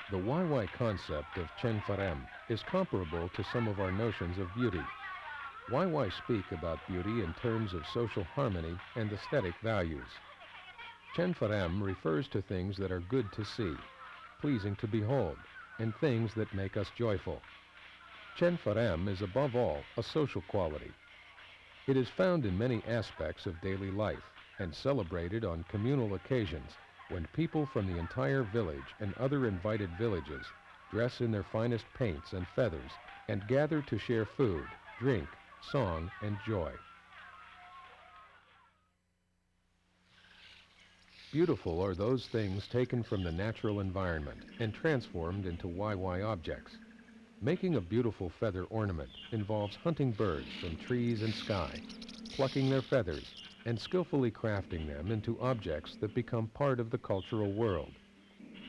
The WaiWai concept of Chen Farem is comparable to some of our notions of beauty. WaiWai speak about beauty in terms of social harmony and aesthetic values. Chen Farem refers to things that are good to see, pleasing to behold, and things that make us joyful. Chen Farem is above all a social quality. It is found in many aspects of daily life and celebrated on communal occasions when people from the entire village and other invited villages dress in their finest paints and feathers and gather to share food, drink, song, and joy. Beautiful are those things taken from the natural environment and transformed into WaiWai objects. Making a beautiful feather ornament involves hunting birds from trees and sky, plucking their feathers, and skillfully crafting them into objects that become part of the cultural world.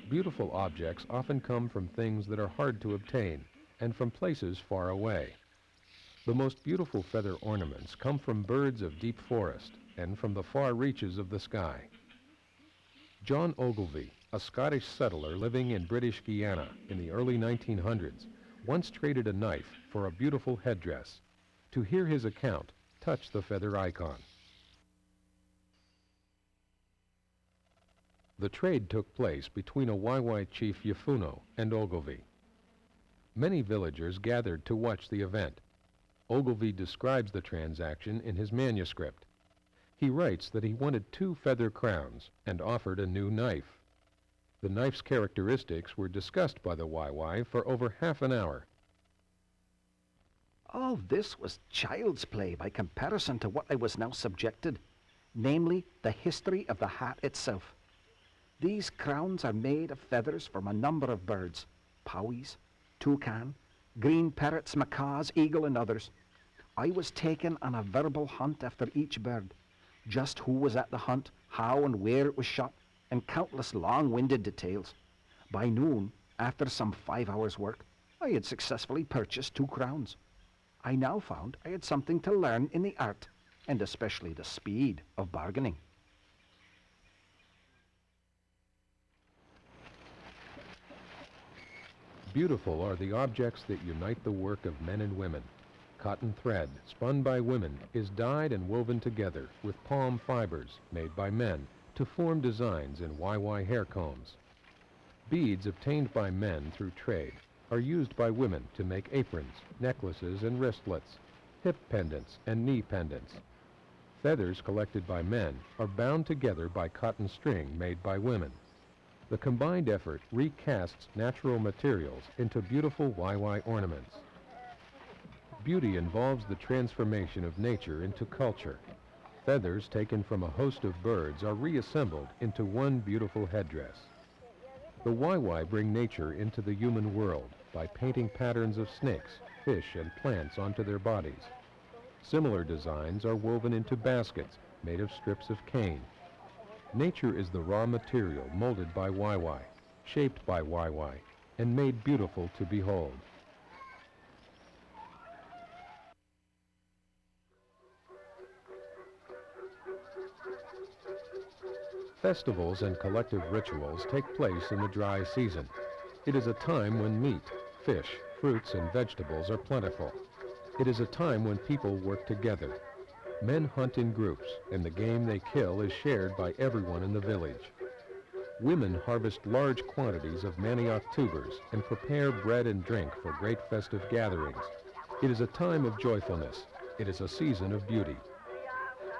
Beautiful objects often come from things that are hard to obtain and from places far away. The most beautiful feather ornaments come from birds of deep forest and from the far reaches of the sky. John Ogilvy, a Scottish settler living in British Guiana in the early 1900s, once traded a knife for a beautiful headdress. To hear his account, touch the feather icon. The trade took place between a WaiWai chief Yafuno and Ogilvy. Many villagers gathered to watch the event. Ogilvy describes the transaction in his manuscript. He writes that he wanted 2 feather crowns and offered a new knife. The knife's characteristics were discussed by the WaiWai for over half an hour. All this was child's play by comparison to what I was now subjected, namely the history of the hat itself. These crowns are made of feathers from a number of birds, powies, toucan, green parrots, macaws, eagle, and others. I was taken on a verbal hunt after each bird, just who was at the hunt, how and where it was shot, and countless long-winded details. By noon, after some 5 hours' work, I had successfully purchased 2 crowns. I now found I had something to learn in the art, and especially the speed of bargaining. Beautiful are the objects that unite the work of men and women. Cotton thread, spun by women, is dyed and woven together with palm fibers made by men to form designs in WaiWai hair combs. Beads obtained by men through trade are used by women to make aprons, necklaces, and wristlets, hip pendants, and knee pendants. Feathers collected by men are bound together by cotton string made by women. The combined effort recasts natural materials into beautiful WaiWai ornaments. Beauty involves the transformation of nature into culture. Feathers taken from a host of birds are reassembled into one beautiful headdress. The WaiWai bring nature into the human world by painting patterns of snakes, fish, and plants onto their bodies. Similar designs are woven into baskets made of strips of cane. Nature is the raw material molded by WaiWai, shaped by WaiWai, and made beautiful to behold. Festivals and collective rituals take place in the dry season. It is a time when meat, fish, fruits, and vegetables are plentiful. It is a time when people work together. Men hunt in groups, and the game they kill is shared by everyone in the village. Women harvest large quantities of manioc tubers and prepare bread and drink for great festive gatherings. It is a time of joyfulness. It is a season of beauty.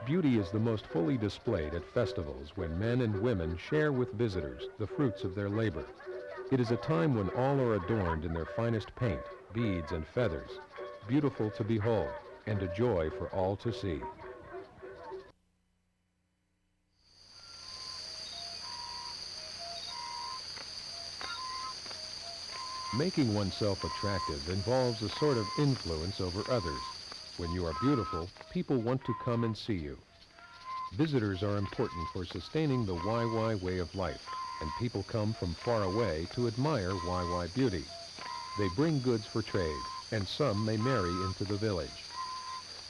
Beauty is the most fully displayed at festivals when men and women share with visitors the fruits of their labor. It is a time when all are adorned in their finest paint, beads, and feathers, beautiful to behold, and a joy for all to see. Making oneself attractive involves a sort of influence over others. When you are beautiful, people want to come and see you. Visitors are important for sustaining the WaiWai way of life, and people come from far away to admire WaiWai beauty. They bring goods for trade, and some may marry into the village.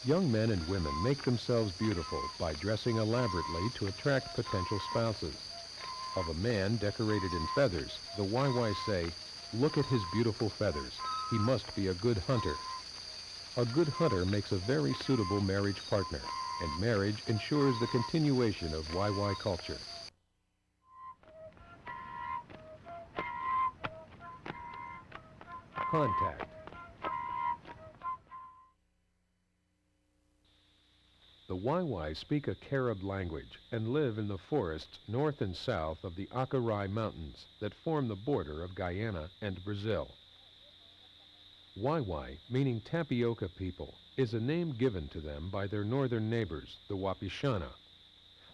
Young men and women make themselves beautiful by dressing elaborately to attract potential spouses. Of a man decorated in feathers, the WaiWai say, "Look at his beautiful feathers. He must be a good hunter." A good hunter makes a very suitable marriage partner, and marriage ensures the continuation of WaiWai culture. Contact. The WaiWai speak a Carib language and live in the forests north and south of the Acarai Mountains that form the border of Guyana and Brazil. WaiWai, meaning tapioca people, is a name given to them by their northern neighbors, the Wapishana.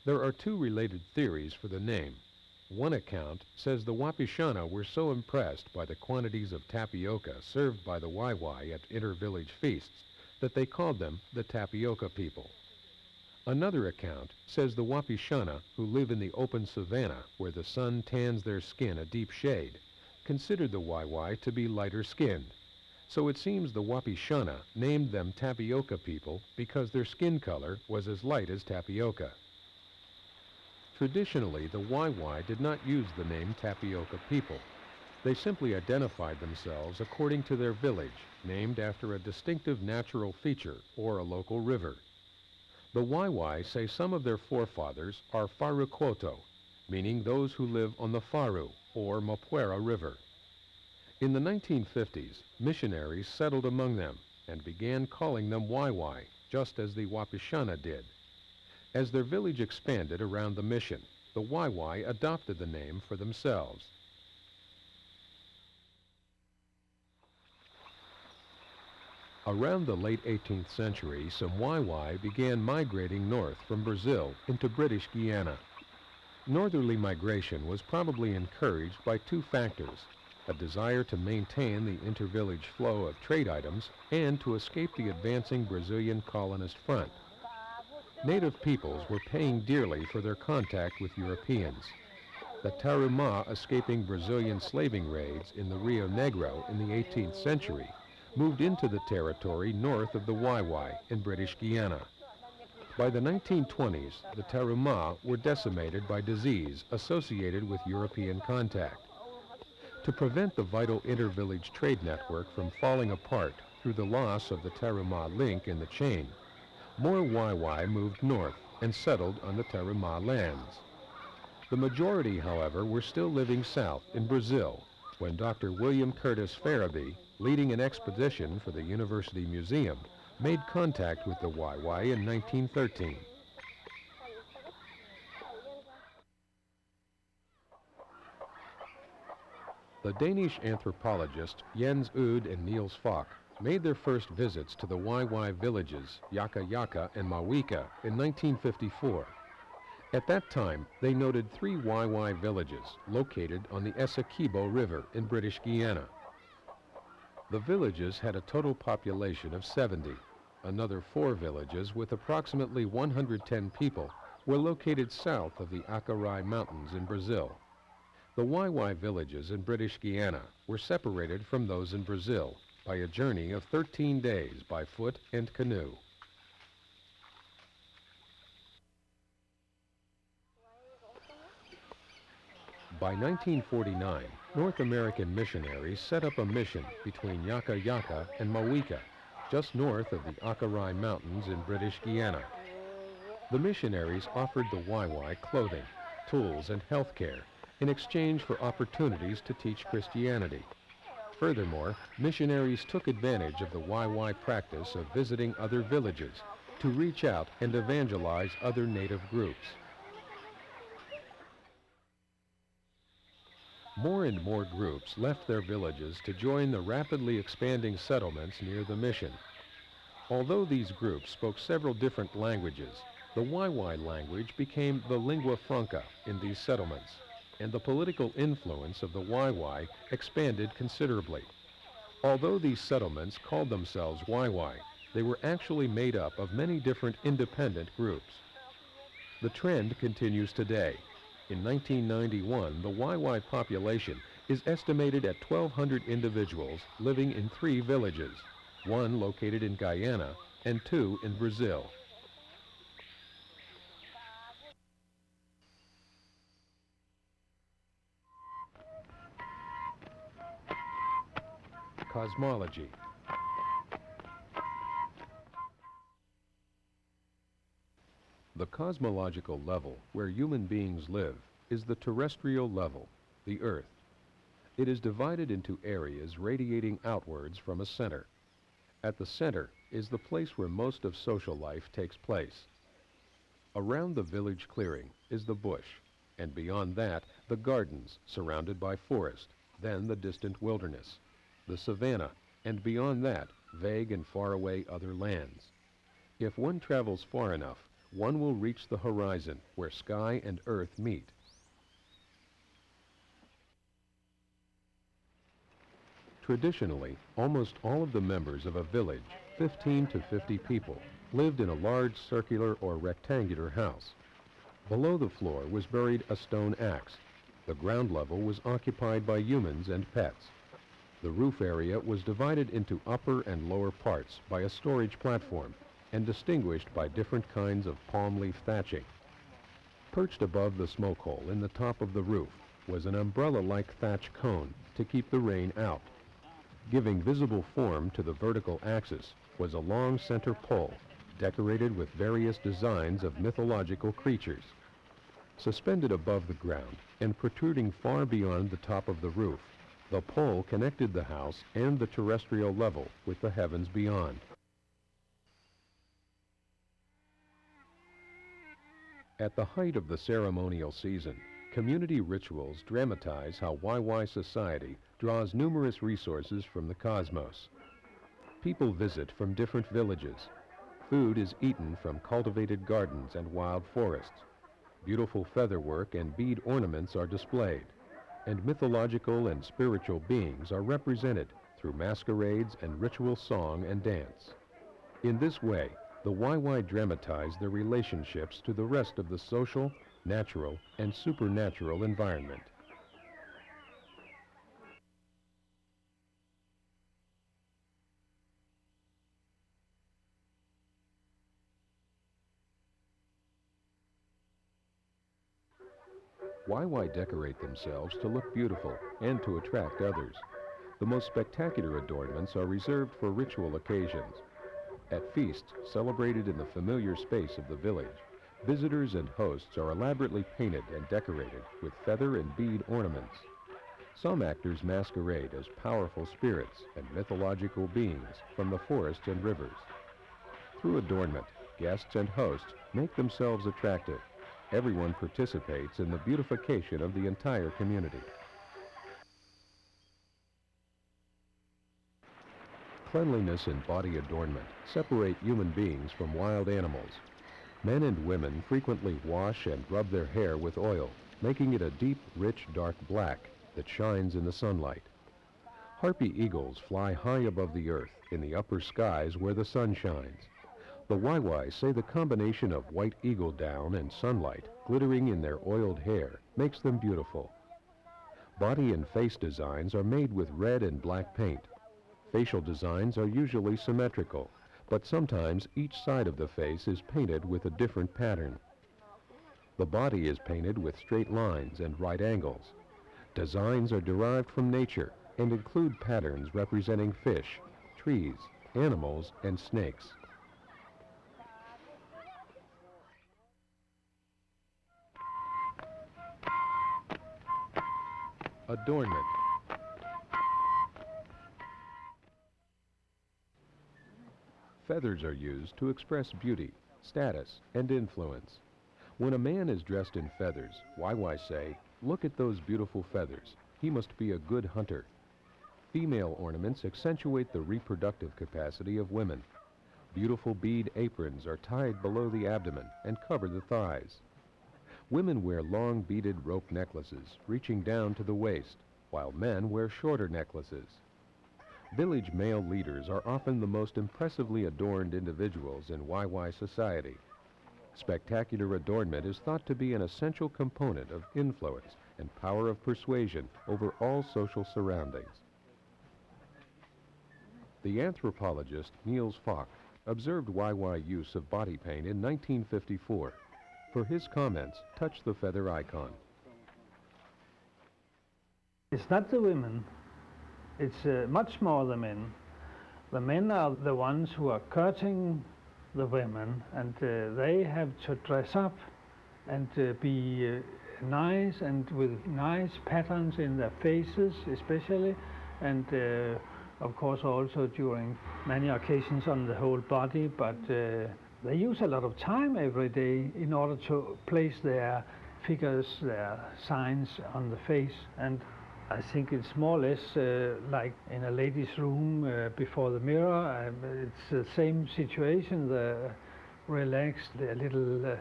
There are two related theories for the name. One account says the Wapishana were so impressed by the quantities of tapioca served by the WaiWai at inter-village feasts that they called them the tapioca people. Another account says the Wapishana, who live in the open savanna where the sun tans their skin a deep shade, considered the WaiWai to be lighter-skinned. So it seems the Wapishana named them tapioca people because their skin color was as light as tapioca. Traditionally, the WaiWai did not use the name tapioca people. They simply identified themselves according to their village, named after a distinctive natural feature or a local river. The WaiWai say some of their forefathers are Faruquoto, meaning those who live on the Faru or Mapuera River. In the 1950s, missionaries settled among them and began calling them WaiWai, just as the Wapishana did. As their village expanded around the mission, the WaiWai adopted the name for themselves. Around the late 18th century, some WaiWai began migrating north from Brazil into British Guiana. Northerly migration was probably encouraged by two factors: a desire to maintain the inter-village flow of trade items and to escape the advancing Brazilian colonist front. Native peoples were paying dearly for their contact with Europeans. The Tarumã, escaping Brazilian slaving raids in the Rio Negro in the 18th century, moved into the territory north of the WaiWai in British Guiana. By the 1920s, the Tarumã were decimated by disease associated with European contact. To prevent the vital inter-village trade network from falling apart through the loss of the Tarumã link in the chain, more WaiWai moved north and settled on the Tarumã lands. The majority, however, were still living south in Brazil when Dr. William Curtis Farabee, leading an expedition for the University Museum, made contact with the WaiWai in 1913. The Danish anthropologist Jens Ud and Niels Falk made their first visits to the WaiWai villages, Yaka Yaka and Mawika, in 1954. At that time, they noted 3 WaiWai villages located on the Essequibo River in British Guiana. The villages had a total population of 70. Another 4 villages with approximately 110 people were located south of the Acarai Mountains in Brazil. The WaiWai villages in British Guiana were separated from those in Brazil by a journey of 13 days by foot and canoe. By 1949, North American missionaries set up a mission between Yaka Yaka and Mawika, just north of the Acarai Mountains in British Guiana. The missionaries offered the WaiWai clothing, tools, and health care in exchange for opportunities to teach Christianity. Furthermore, missionaries took advantage of the WaiWai practice of visiting other villages to reach out and evangelize other native groups. More and more groups left their villages to join the rapidly expanding settlements near the mission. Although these groups spoke several different languages, the WaiWai language became the lingua franca in these settlements, and the political influence of the WaiWai expanded considerably. Although these settlements called themselves WaiWai, they were actually made up of many different independent groups. The trend continues today. In 1991, the WaiWai population is estimated at 1,200 individuals living in 3 villages, 1 located in Guyana and 2 in Brazil. Cosmology. The cosmological level, where human beings live, is the terrestrial level, the Earth. It is divided into areas radiating outwards from a center. At the center is the place where most of social life takes place. Around the village clearing is the bush, and beyond that, the gardens surrounded by forest, then the distant wilderness, the savanna, and beyond that, vague and faraway other lands. If one travels far enough, one will reach the horizon where sky and earth meet. Traditionally, almost all of the members of a village, 15 to 50 people, lived in a large circular or rectangular house. Below the floor was buried a stone axe. The ground level was occupied by humans and pets. The roof area was divided into upper and lower parts by a storage platform and distinguished by different kinds of palm leaf thatching. Perched above the smoke hole in the top of the roof was an umbrella-like thatch cone to keep the rain out. Giving visible form to the vertical axis was a long center pole decorated with various designs of mythological creatures. Suspended above the ground and protruding far beyond the top of the roof, the pole connected the house and the terrestrial level with the heavens beyond. At the height of the ceremonial season, community rituals dramatize how WaiWai society draws numerous resources from the cosmos. People visit from different villages. Food is eaten from cultivated gardens and wild forests. Beautiful featherwork and bead ornaments are displayed, and mythological and spiritual beings are represented through masquerades and ritual song and dance. In this way, the WaiWai dramatize their relationships to the rest of the social, natural, and supernatural environment. WaiWai decorate themselves to look beautiful and to attract others. The most spectacular adornments are reserved for ritual occasions. At feasts celebrated in the familiar space of the village, visitors and hosts are elaborately painted and decorated with feather and bead ornaments. Some actors masquerade as powerful spirits and mythological beings from the forests and rivers. Through adornment, guests and hosts make themselves attractive. Everyone participates in the beautification of the entire community. Cleanliness and body adornment separate human beings from wild animals. Men and women frequently wash and rub their hair with oil, making it a deep, rich, dark black that shines in the sunlight. Harpy eagles fly high above the earth in the upper skies where the sun shines. The WaiWai say the combination of white eagle down and sunlight glittering in their oiled hair makes them beautiful. Body and face designs are made with red and black paint. Facial designs are usually symmetrical, but sometimes each side of the face is painted with a different pattern. The body is painted with straight lines and right angles. Designs are derived from nature and include patterns representing fish, trees, animals, and snakes. Adornment. Feathers are used to express beauty, status, and influence. When a man is dressed in feathers, WaiWai say, "Look at those beautiful feathers. He must be a good hunter." Female ornaments accentuate the reproductive capacity of women. Beautiful bead aprons are tied below the abdomen and cover the thighs. Women wear long beaded rope necklaces reaching down to the waist, while men wear shorter necklaces. Village male leaders are often the most impressively adorned individuals in WaiWai society. Spectacular adornment is thought to be an essential component of influence and power of persuasion over all social surroundings. The anthropologist Niels Falk observed WaiWai use of body paint in 1954. For his comments, touch the feather icon. It's not the women It's much more the men. The men are the ones who are courting the women, and they have to dress up and be nice and with nice patterns in their faces especially, and of course also during many occasions on the whole body, but they use a lot of time every day in order to place their figures, their signs on the face. And I think it's more or less like in a lady's room before the mirror. It's the same situation, the relaxed, a little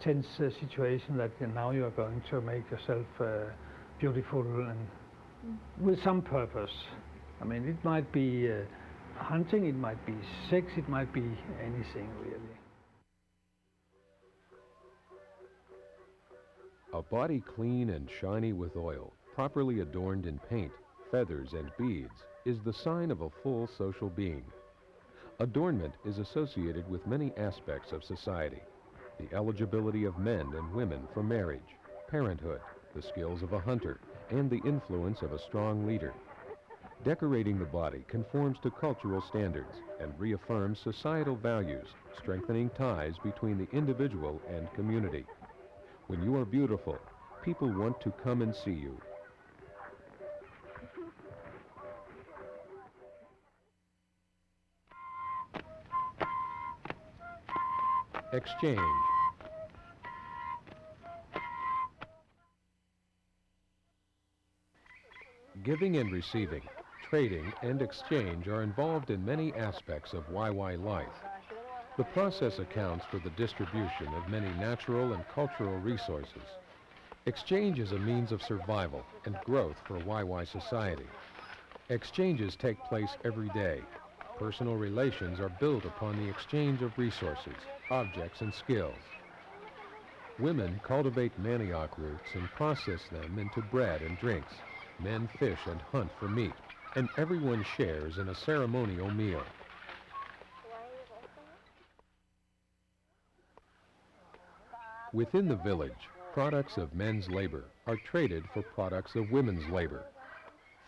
tense situation that now you are going to make yourself beautiful and with some purpose. I mean, it might be hunting, it might be sex, it might be anything really. A body clean and shiny with oil, properly adorned in paint, feathers, and beads, is the sign of a full social being. Adornment is associated with many aspects of society: the eligibility of men and women for marriage, parenthood, the skills of a hunter, and the influence of a strong leader. Decorating the body conforms to cultural standards and reaffirms societal values, strengthening ties between the individual and community. When you are beautiful, people want to come and see you. Exchange. Giving and receiving, trading and exchange are involved in many aspects of WaiWai life. The process accounts for the distribution of many natural and cultural resources. Exchange is a means of survival and growth for WaiWai society. Exchanges take place every day. Personal relations are built upon the exchange of resources, objects, and skills. Women cultivate manioc roots and process them into bread and drinks. Men fish and hunt for meat, and everyone shares in a ceremonial meal. Within the village, products of men's labor are traded for products of women's labor.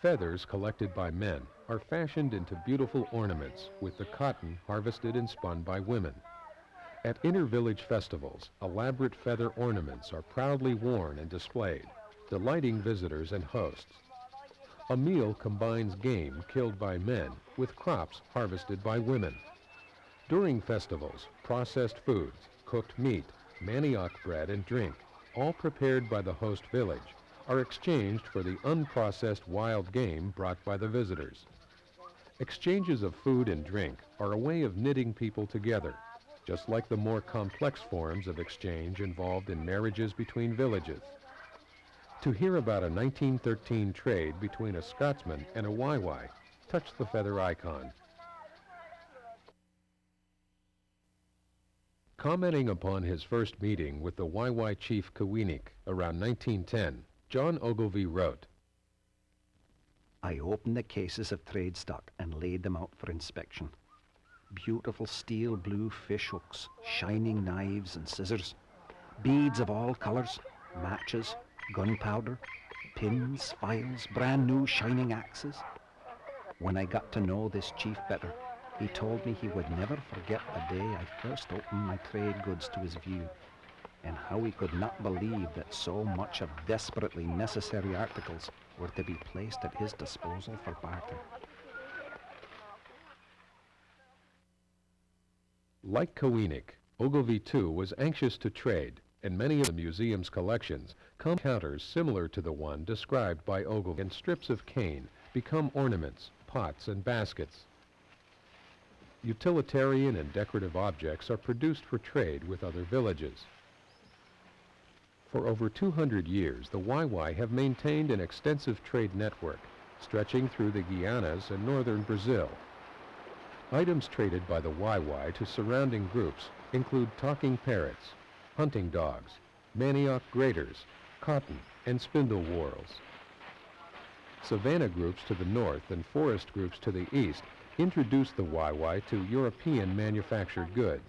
Feathers collected by men are fashioned into beautiful ornaments with the cotton harvested and spun by women. At inter-village festivals, elaborate feather ornaments are proudly worn and displayed, delighting visitors and hosts. A meal combines game killed by men with crops harvested by women. During festivals, processed foods, cooked meat, manioc bread and drink, all prepared by the host village, are exchanged for the unprocessed wild game brought by the visitors. Exchanges of food and drink are a way of knitting people together, just like the more complex forms of exchange involved in marriages between villages. To hear about a 1913 trade between a Scotsman and a WaiWai, touch the feather icon. Commenting upon his first meeting with the WaiWai chief Kawinik around 1910, John Ogilvie wrote, I opened the cases of trade stock and laid them out for inspection. Beautiful steel blue fish hooks, shining knives and scissors, beads of all colors, matches, gunpowder, pins, files, brand new shining axes. When I got to know this chief better, he told me he would never forget the day I first opened my trade goods to his view, and how he could not believe that so much of desperately necessary articles were to be placed at his disposal for barter. Like Kawinik, Ogilvie too was anxious to trade, and many of the museum's collections come counters similar to the one described by Ogilvie, and strips of cane become ornaments, pots, and baskets. Utilitarian and decorative objects are produced for trade with other villages. For over 200 years, the WaiWai have maintained an extensive trade network, stretching through the Guianas and northern Brazil. Items traded by the WaiWai to surrounding groups include talking parrots, hunting dogs, manioc graters, cotton, and spindle whorls. Savanna groups to the north and forest groups to the east introduced the WaiWai to European manufactured goods.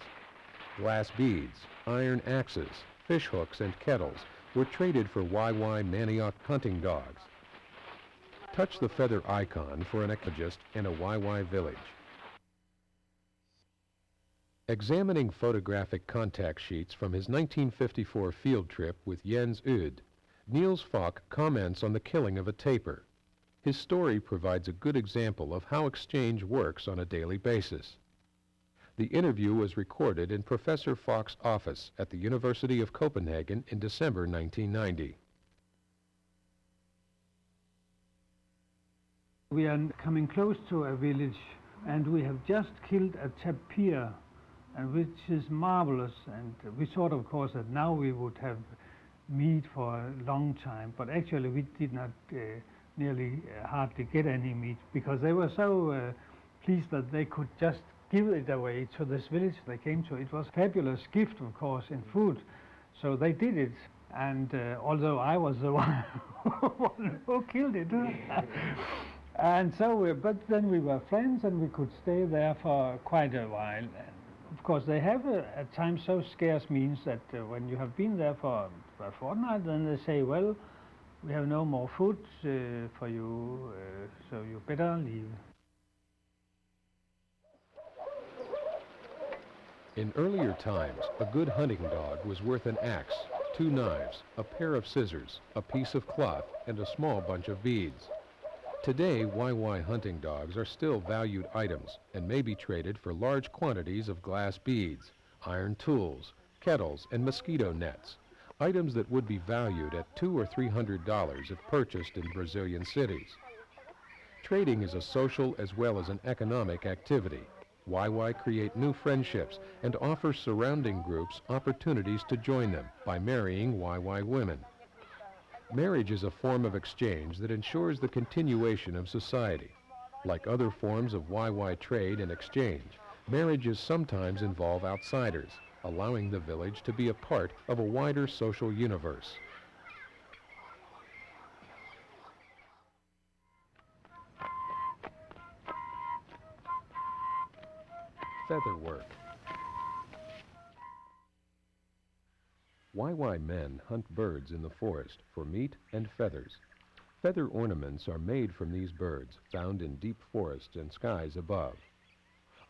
Glass beads, iron axes, fish hooks, and kettles were traded for WaiWai manioc hunting dogs. Touch the feather icon for an ecologist in a WaiWai village. Examining photographic contact sheets from his 1954 field trip with Jens Ud, Niels Falk comments on the killing of a tapir. His story provides a good example of how exchange works on a daily basis. The interview was recorded in Professor Falk's office at the University of Copenhagen in December 1990. We are coming close to a village, and we have just killed a tapir, and which is marvelous. And we thought, of course, that now we would have meat for a long time, but actually we did not nearly hardly get any meat, because they were so pleased that they could just give it away to this village they came to. It was a fabulous gift, of course, in food. So they did it, and although I was the one who killed it. And so, but then we were friends, and we could stay there for quite a while. And of course, they have at times so scarce means that when you have been there for a fortnight, then they say, well, we have no more food for you, so you better leave. In earlier times, a good hunting dog was worth an axe, 2 knives, a pair of scissors, a piece of cloth, and a small bunch of beads. Today, WaiWai hunting dogs are still valued items and may be traded for large quantities of glass beads, iron tools, kettles, and mosquito nets, items that would be valued at $200 or $300 if purchased in Brazilian cities. Trading is a social as well as an economic activity. WaiWai create new friendships and offer surrounding groups opportunities to join them by marrying WaiWai women. Marriage is a form of exchange that ensures the continuation of society. Like other forms of WaiWai trade and exchange, marriages sometimes involve outsiders, allowing the village to be a part of a wider social universe. Feather work. WaiWai men hunt birds in the forest for meat and feathers. Feather ornaments are made from these birds, found in deep forests and skies above.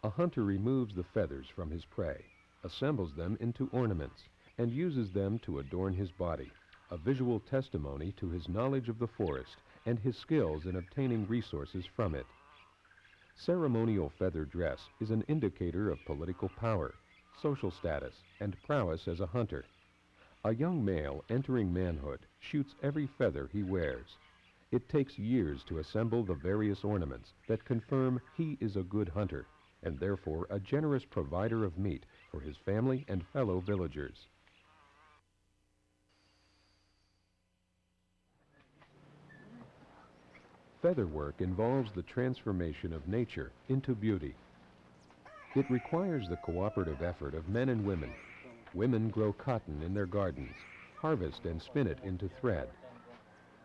A hunter removes the feathers from his prey, assembles them into ornaments, and uses them to adorn his body, a visual testimony to his knowledge of the forest and his skills in obtaining resources from it. Ceremonial feather dress is an indicator of political power, social status, and prowess as a hunter. A young male entering manhood shoots every feather he wears. It takes years to assemble the various ornaments that confirm he is a good hunter, and therefore a generous provider of meat for his family and fellow villagers. Feather work involves the transformation of nature into beauty. It requires the cooperative effort of men and women. Women grow cotton in their gardens, harvest and spin it into thread.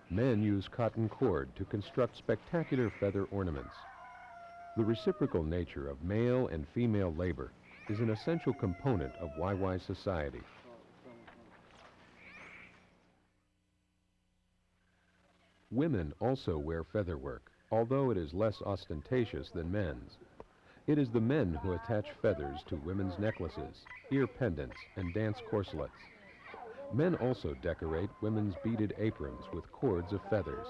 Men use cotton cord to construct spectacular feather ornaments. The reciprocal nature of male and female labor is an essential component of WaiWai society. Women also wear feather work, although it is less ostentatious than men's. It is the men who attach feathers to women's necklaces, ear pendants, and dance corselets. Men also decorate women's beaded aprons with cords of feathers.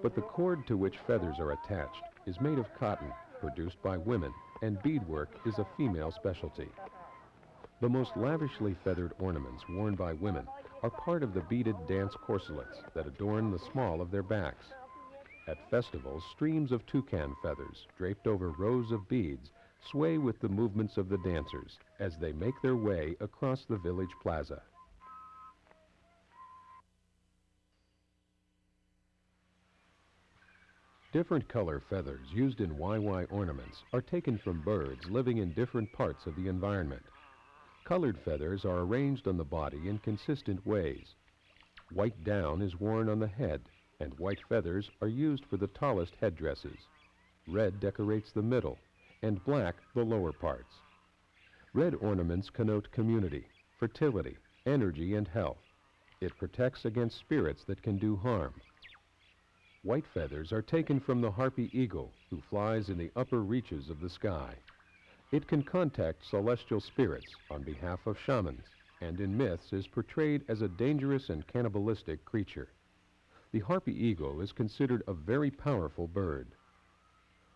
But the cord to which feathers are attached is made of cotton, produced by women, and beadwork is a female specialty. The most lavishly feathered ornaments worn by women are part of the beaded dance corselets that adorn the small of their backs. At festivals, streams of toucan feathers, draped over rows of beads, sway with the movements of the dancers as they make their way across the village plaza. Different color feathers used in WaiWai ornaments are taken from birds living in different parts of the environment. Colored feathers are arranged on the body in consistent ways. White down is worn on the head, and white feathers are used for the tallest headdresses. Red decorates the middle, and black the lower parts. Red ornaments connote community, fertility, energy, and health. It protects against spirits that can do harm. White feathers are taken from the harpy eagle, who flies in the upper reaches of the sky. It can contact celestial spirits on behalf of shamans, and in myths is portrayed as a dangerous and cannibalistic creature. The harpy eagle is considered a very powerful bird.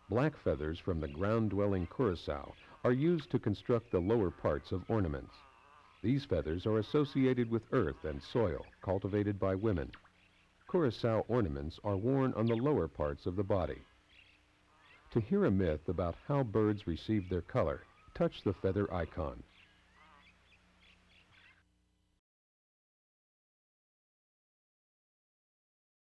Black feathers from the ground-dwelling curassow are used to construct the lower parts of ornaments. These feathers are associated with earth and soil cultivated by women. Curassow ornaments are worn on the lower parts of the body. To hear a myth about how birds receive their color, touch the feather icon.